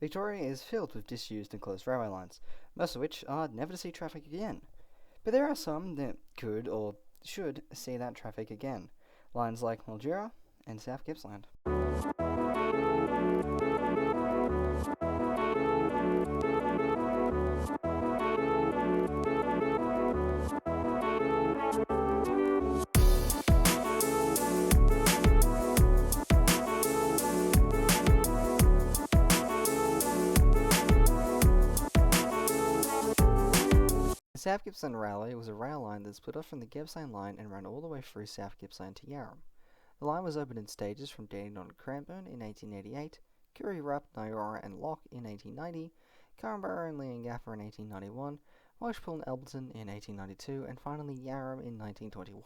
Victoria is filled with disused and closed railway lines, most of which are never to see traffic again. But there are some that could or should see that traffic again. Lines like Mildura and South Gippsland. The South Gippsland Railway was a rail line that split off from the Gippsland line and ran all the way through South Gippsland to Yarram. The line was opened in stages from Dandenong to Cranbourne in 1888, Kirrirup, Nyora and Lock in 1890, Corranborough and Leongatha in 1891, Welshpool and Elberton in 1892, and finally Yarram in 1921.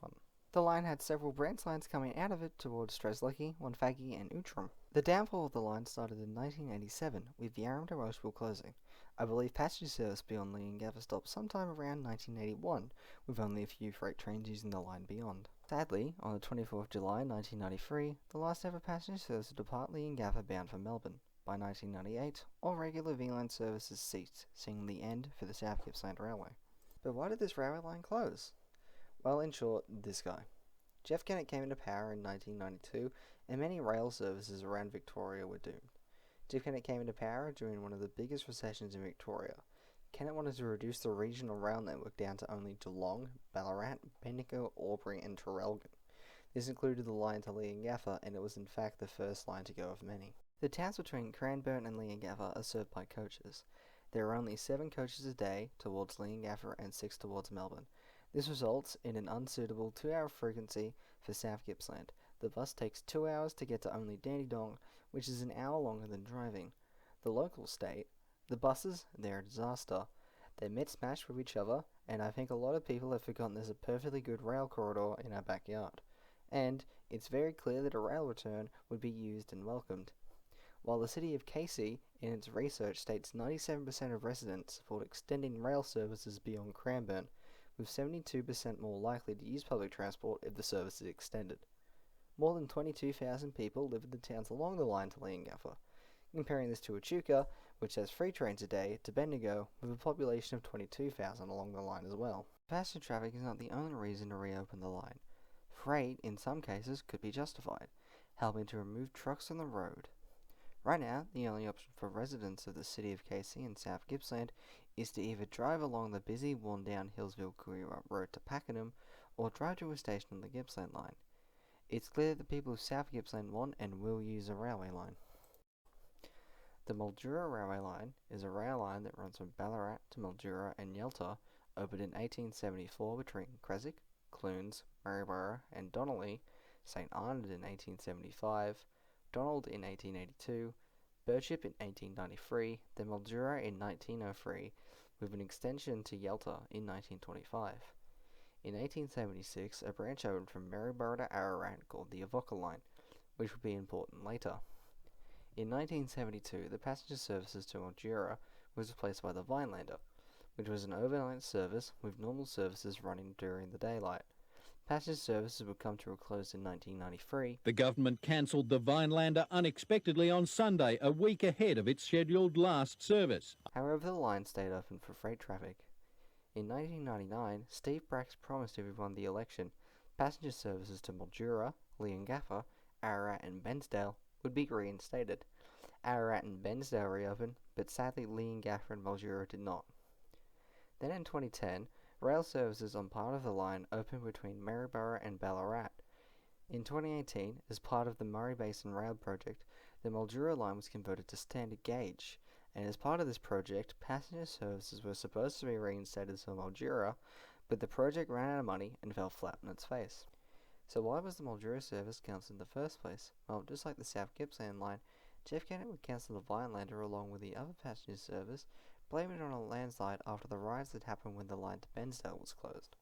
The line had several branch lines coming out of it towards Streslecki, Wonthaggi and Outram. The downfall of the line started in 1987, with Yarram to Welshpool closing. I believe passenger service beyond Leongatha stopped sometime around 1981, with only a few freight trains using the line beyond. Sadly, on the 24th of July 1993, the last ever passenger service to depart Leongatha bound for Melbourne. By 1998, all regular V-line services ceased, seeing the end for the South Gippsland Railway. But why did this railway line close? Well, in short, this guy. Jeff Kennett came into power in 1992, and many rail services around Victoria were doomed. Jeff Kennett came into power during one of the biggest recessions in Victoria. Kennett wanted to reduce the regional rail network down to only Geelong, Ballarat, Bendigo, Albury and Traralgon. This included the line to Leongatha, and it was in fact the first line to go of many. The towns between Cranbourne and Leongatha are served by coaches. There are only 7 coaches a day towards Leongatha and 6 towards Melbourne. This results in an unsuitable 2-hour frequency for South Gippsland. The bus takes 2 hours to get to only Dandenong, which is an hour longer than driving. The locals state, the buses, they're a disaster. They're mix-matched with each other, and I think a lot of people have forgotten there's a perfectly good rail corridor in our backyard. And it's very clear that a rail return would be used and welcomed. While the city of Casey, in its research, states 97% of residents support extending rail services beyond Cranbourne, with 72% more likely to use public transport if the service is extended. More than 22,000 people live in the towns along the line to Leongatha. Comparing this to Echuca, which has 3 trains a day, to Bendigo, with a population of 22,000 along the line as well. Passenger traffic is not the only reason to reopen the line. Freight, in some cases, could be justified, helping to remove trucks from the road. Right now, the only option for residents of the city of Casey and South Gippsland is to either drive along the busy, worn-down Hillsville-Kirrirup Road to Pakenham, or drive to a station on the Gippsland line. It's clear that the people of South Gippsland want and will use a railway line. The Mildura Railway Line is a rail line that runs from Ballarat to Mildura and Yalta, opened in 1874 between Creswick, Clunes, Maryborough and Donnelly, St Arnaud in 1875, Donald in 1882, Birchip in 1893, then Mildura in 1903, with an extension to Yalta in 1925. In 1876, a branch opened from Maryborough to Ararat called the Avoca Line, which would be important later. In 1972, the passenger services to Mildura was replaced by the Vinelander, which was an overnight service with normal services running during the daylight. Passenger services would come to a close in 1993. The government cancelled the Vinelander unexpectedly on Sunday, a week ahead of its scheduled last service. However, the line stayed open for freight traffic. In 1999, Steve Bracks promised if he won the election, passenger services to Mildura, Leongatha, Ararat and Bensdale would be reinstated. Ararat and Bensdale reopened, but sadly Leongatha and Mildura did not. Then in 2010, rail services on part of the line opened between Maryborough and Ballarat. In 2018, as part of the Murray Basin Rail project, the Mildura line was converted to standard gauge, and as part of this project, passenger services were supposed to be reinstated to Mildura, but the project ran out of money and fell flat on its face. So why was the Mildura service cancelled in the first place? Well, just like the South Gippsland line, Jeff Kennett would cancel the Vinelander along with the other passenger service, blaming it on a landslide after the riots that happened when the line to Bensdale was closed.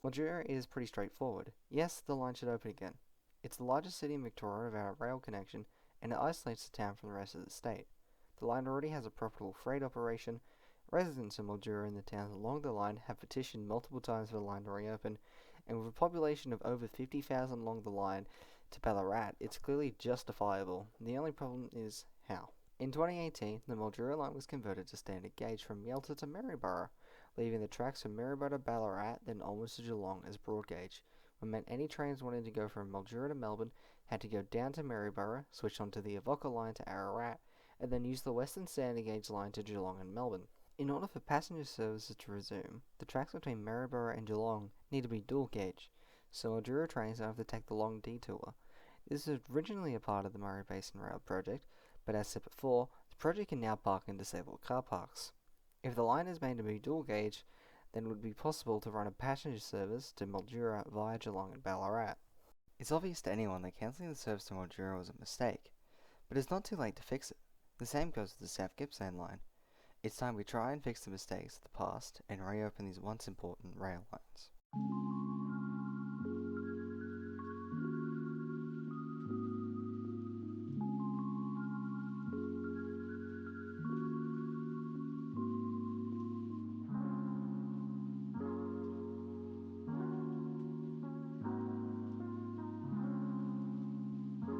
Mildura is pretty straightforward. Yes, the line should open again. It's the largest city in Victoria without a rail connection, and it isolates the town from the rest of the state. The line already has a profitable freight operation. Residents of Mildura and the towns along the line have petitioned multiple times for the line to reopen, and with a population of over 50,000 along the line to Ballarat, it's clearly justifiable. The only problem is how. In 2018, the Mildura line was converted to standard gauge from Yalta to Maryborough, leaving the tracks from Maryborough to Ballarat, then onwards to Geelong as broad gauge, which meant any trains wanting to go from Mildura to Melbourne had to go down to Maryborough, switch onto the Avoca line to Ararat, and then use the Western Standard Gauge line to Geelong and Melbourne. In order for passenger services to resume, the tracks between Maryborough and Geelong need to be dual gauge, so Mildura trains don't have to take the long detour. This was originally a part of the Murray Basin Rail project, but as said before, the project can now park in disabled car parks. If the line is made to be dual gauge, then it would be possible to run a passenger service to Mildura via Geelong and Ballarat. It's obvious to anyone that cancelling the service to Mildura was a mistake, but it's not too late to fix it. The same goes with the South Gippsland line. It's time we try and fix the mistakes of the past and reopen these once important rail lines.